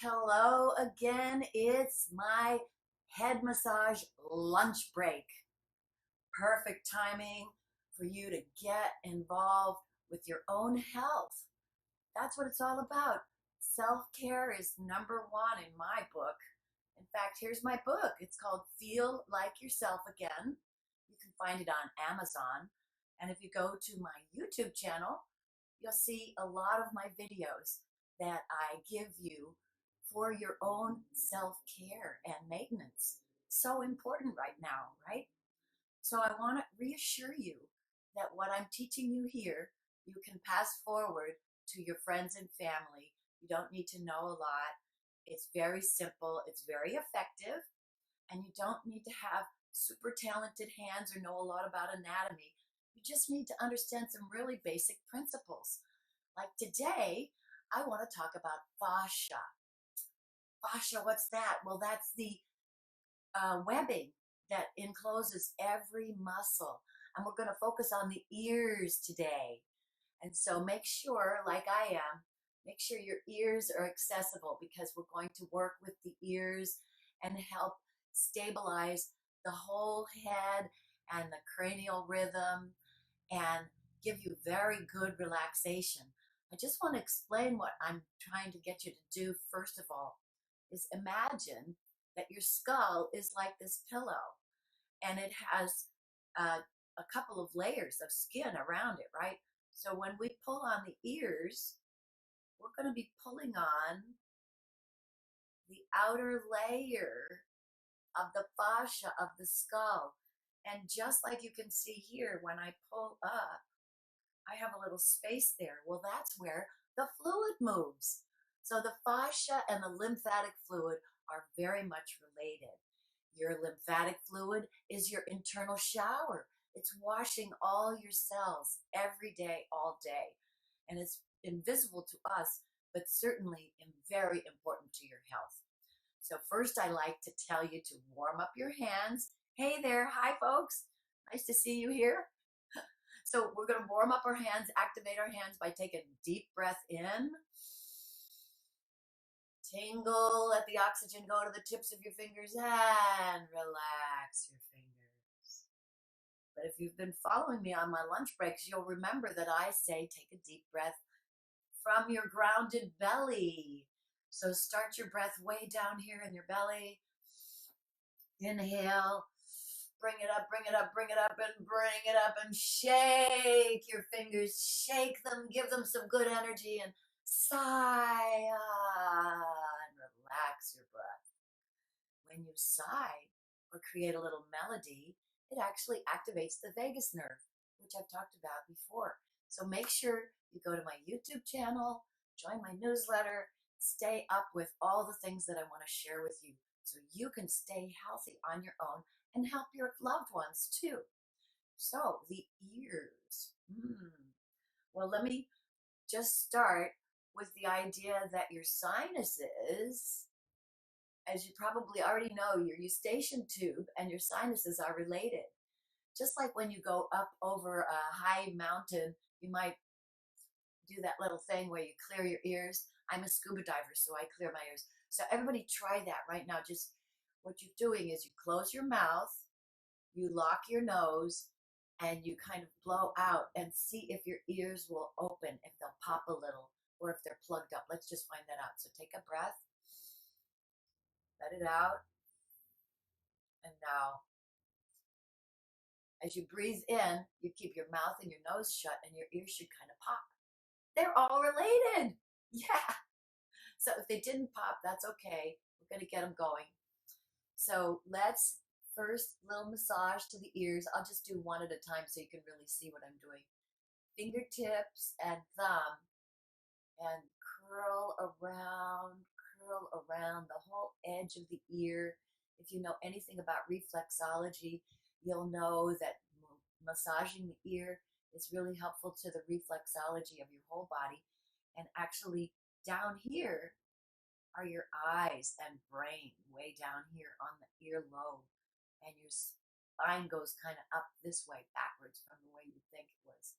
Hello again. It's my head massage lunch break. Perfect timing for you to get involved with your own health. That's what it's all about. Self care is number one in my book. In fact, here's my book. It's called Feel Like Yourself Again. You can find it on Amazon. And if you go to my YouTube channel, you'll see a lot of my videos that I give you for your own self-care and maintenance. So important right now, right? So I want to reassure you that what I'm teaching you here, you can pass forward to your friends and family. You don't need to know a lot. It's very simple, it's very effective, and you don't need to have super talented hands or know a lot about anatomy. You just need to understand some really basic principles. Like today, I want to talk about fascia. Fascia, what's that? Well, that's the webbing that encloses every muscle. And we're going to focus on the ears today. And so make sure, like I am, make sure your ears are accessible because we're going to work with the ears and help stabilize the whole head and the cranial rhythm and give you very good relaxation. I just want to explain what I'm trying to get you to do first of all is imagine that your skull is like this pillow and it has a couple of layers of skin around it, right? So when we pull on the ears, we're going to be pulling on the outer layer of the fascia of the skull. And just like you can see here, when I pull up, I have a little space there. Well, that's where the fluid moves. So the fascia and the lymphatic fluid are very much related. Your lymphatic fluid is your internal shower. It's washing all your cells every day, all day. And it's invisible to us, but certainly very important to your health. So first I like to tell you to warm up your hands. Hey there, hi folks. Nice to see you here. So we're going to warm up our hands, activate our hands by taking a deep breath in. Tingle, let the oxygen go to the tips of your fingers and relax your fingers. But if you've been following me on my lunch breaks, you'll remember that I say take a deep breath from your grounded belly. So start your breath way down here in your belly. Inhale. Bring it up, bring it up, bring it up, and bring it up, and shake your fingers, shake them, give them some good energy, and sigh, and relax your breath. When you sigh or create a little melody, it actually activates the vagus nerve, which I've talked about before. So make sure you go to my YouTube channel, join my newsletter, stay up with all the things that I want to share with you so you can stay healthy on your own and help your loved ones too. So the ears. Well, let me just start with the idea that your sinuses, as you probably already know, your eustachian tube and your sinuses are related. Just like when you go up over a high mountain, you might do that little thing where you clear your ears. I'm a scuba diver, so I clear my ears. So everybody try that right now. Just what you're doing is you close your mouth, you lock your nose, and you kind of blow out and see if your ears will open, if they'll pop a little, or if they're plugged up. Let's just find that out. So take a breath, let it out, and now as you breathe in, you keep your mouth and your nose shut and your ears should kind of pop. They're all related. Yeah. So if they didn't pop, that's okay. We're going to get them going. So let's first little massage to the ears. I'll just do one at a time so you can really see what I'm doing. Fingertips and thumb, and curl around the whole edge of the ear. If you know anything about reflexology, you'll know that massaging the ear is really helpful to the reflexology of your whole body. And actually down here are your eyes and brain, way down here on the earlobe. And your spine goes kind of up this way, backwards from the way you think it was.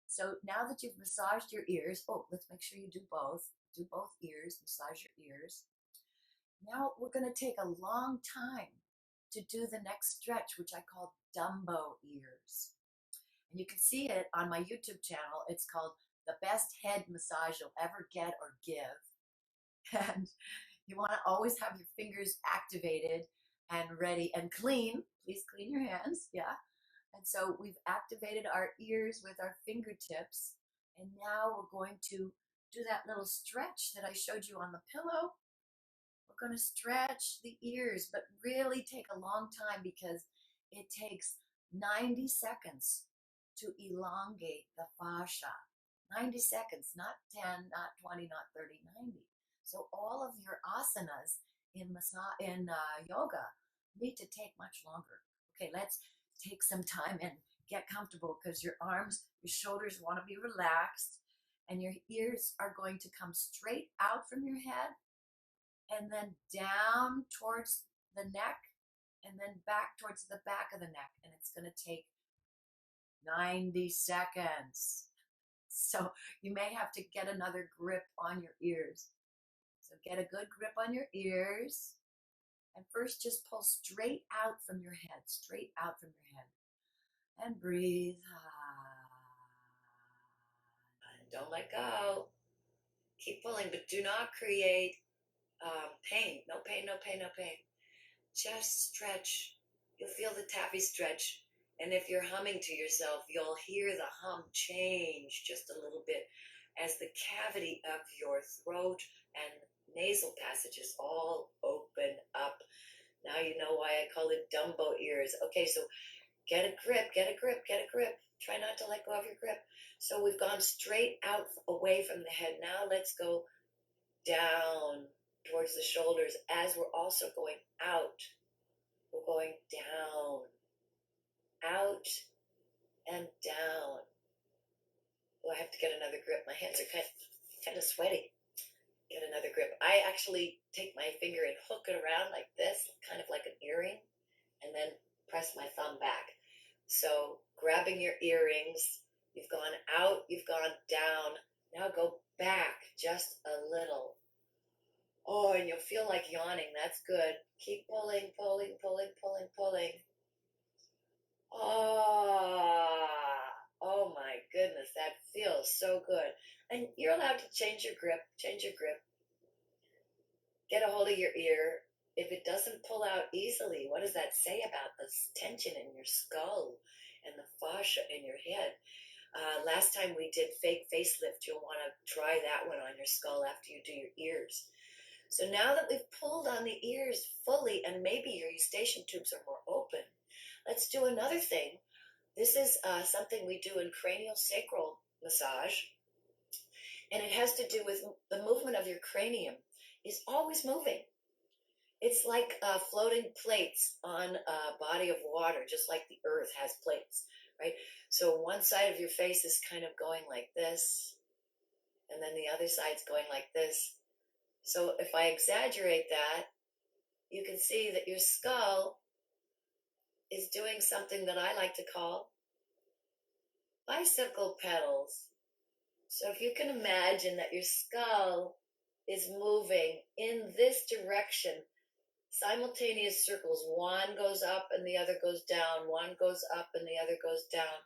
So now that you've massaged your ears, let's make sure you do both. do both ears, massage your ears. Now we're going to take a long time to do the next stretch, which I call Dumbo ears. And you can see it on my YouTube channel. It's called The Best Head Massage You'll Ever Get or Give. And you want to always have your fingers activated and ready and clean. Please clean your hands. Yeah. And so we've activated our ears with our fingertips. And now we're going to do that little stretch that I showed you on the pillow. We're going to stretch the ears, but really take a long time because it takes 90 seconds to elongate the fascia. 90 seconds, not 10, not 20, not 30, 90. So all of your asanas in yoga need to take much longer. Okay, let's take some time and get comfortable because your arms, your shoulders want to be relaxed, and your ears are going to come straight out from your head and then down towards the neck and then back towards the back of the neck. And it's going to take 90 seconds. So you may have to get another grip on your ears. So get a good grip on your ears. And first just pull straight out from your head, straight out from your head. And breathe. And don't let go. Keep pulling, but do not create pain. No pain, no pain, no pain. Just stretch. You'll feel the taffy stretch. And if you're humming to yourself, you'll hear the hum change just a little bit as the cavity of your throat and nasal passages all open up. Now you know why I call it Dumbo ears. Okay, so get a grip, get a grip, get a grip. Try not to let go of your grip. So we've gone straight out away from the head. Now let's go down towards the shoulders as we're also going out. We're going down, out, and down. Oh, I have to get another grip. My hands are kind of sweaty. Get another grip. I actually take my finger and hook it around like this, kind of like an earring, and then press my thumb back. So grabbing your earrings, you've gone out, you've gone down. Now go back just a little. Oh, and you'll feel like yawning. That's good. Keep pulling, pulling, pulling, pulling, pulling. Oh my goodness, that feels so good. And you're allowed to change your grip, change your grip. Get a hold of your ear. If it doesn't pull out easily, what does that say about this tension in your skull and the fascia in your head? Last time we did fake facelift, you'll want to try that one on your skull after you do your ears. So now that we've pulled on the ears fully and maybe your eustachian tubes are more open, let's do another thing. This is something we do in cranial sacral massage, and it has to do with the movement of your cranium is always moving. It's like floating plates on a body of water, just like the earth has plates, right? So one side of your face is kind of going like this, and then the other side's going like this. So if I exaggerate that, you can see that your skull is doing something that I like to call bicycle pedals. So if you can imagine that your skull is moving in this direction, simultaneous circles, one goes up and the other goes down, one goes up and the other goes down,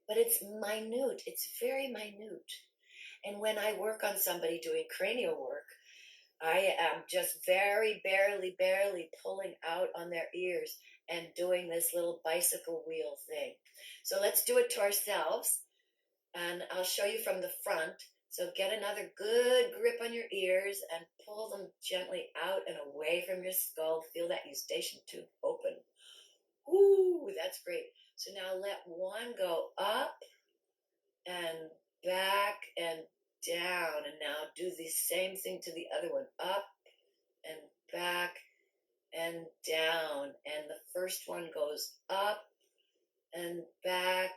but it's minute, it's very minute. And when I work on somebody doing cranial work, I am just very barely pulling out on their ears and doing this little bicycle wheel thing. So let's do it to ourselves, and I'll show you from the front. So get another good grip on your ears and pull them gently out and away from your skull. Feel that eustachian tube open. Ooh, that's great. So now let one go up and back and down, and now do the same thing to the other one, up and back and down, and the first one goes up and back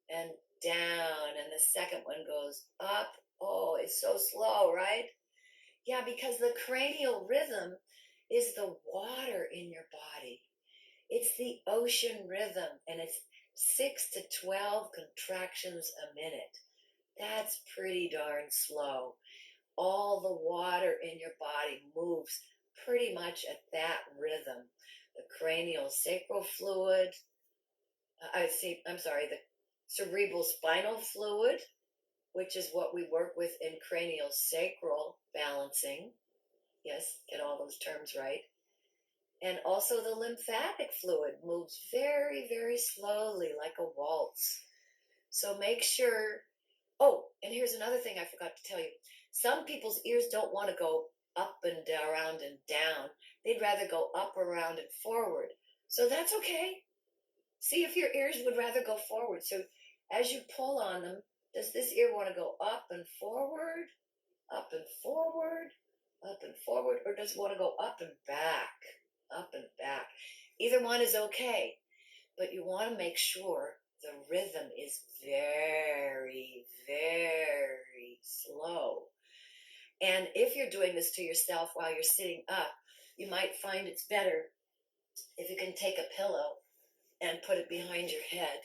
and down, and the second one goes up. Oh, it's so slow, right? Yeah, because the cranial rhythm is the water in your body. It's the ocean rhythm, and it's 6 to 12 contractions a minute. That's pretty darn slow. all the water in your body moves pretty much at that rhythm. The cranial sacral fluid, the cerebral spinal fluid, which is what we work with in cranial sacral balancing. Yes, get all those terms right. And also the lymphatic fluid moves very, very slowly like a waltz. So make sure. Oh, and here's another thing I forgot to tell you. Some people's ears don't want to go up and around and down. They'd rather go up, around, and forward. So that's okay. See if your ears would rather go forward. So as you pull on them, does this ear want to go up and forward, up and forward, up and forward, or does it want to go up and back, up and back? Either one is okay, but you want to make sure the rhythm is very, very slow. And if you're doing this to yourself while you're sitting up, you might find it's better if you can take a pillow and put it behind your head.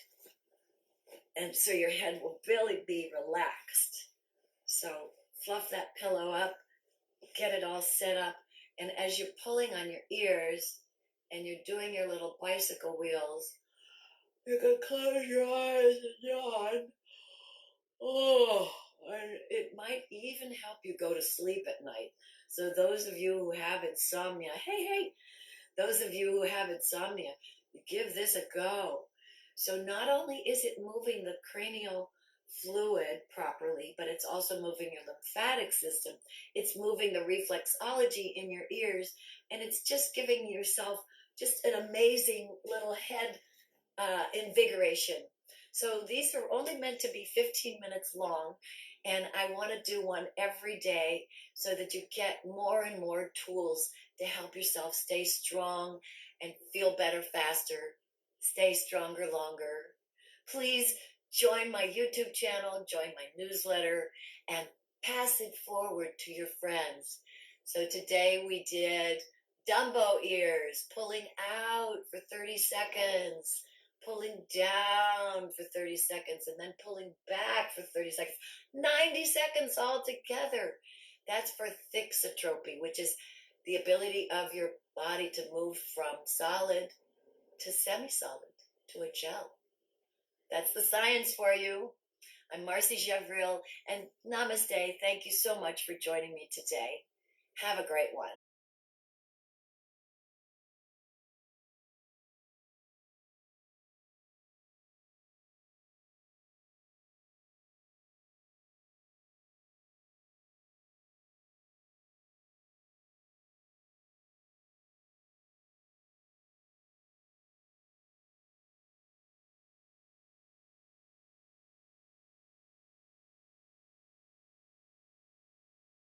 And so your head will really be relaxed. So fluff that pillow up, get it all set up. And as you're pulling on your ears and you're doing your little bicycle wheels, you can close your eyes and yawn. Oh, and it might even help you go to sleep at night. So those of you who have insomnia, hey, those of you who have insomnia, give this a go. So not only is it moving the cranial fluid properly, but it's also moving your lymphatic system. It's moving the reflexology in your ears, and it's just giving yourself just an amazing little head invigoration. So these are only meant to be 15 minutes long, and I want to do one every day so that you get more and more tools to help yourself stay strong and feel better faster, stay stronger longer. Please join my YouTube channel, join my newsletter, and pass it forward to your friends. So today we did Dumbo ears, pulling out for 30 seconds, pulling down for 30 seconds, and then pulling back for 30 seconds. 90 seconds all together. That's for thixotropy, which is the ability of your body to move from solid to semi-solid, to a gel. That's the science for you. I'm Marci Javril, and namaste. Thank you so much for joining me today. Have a great one.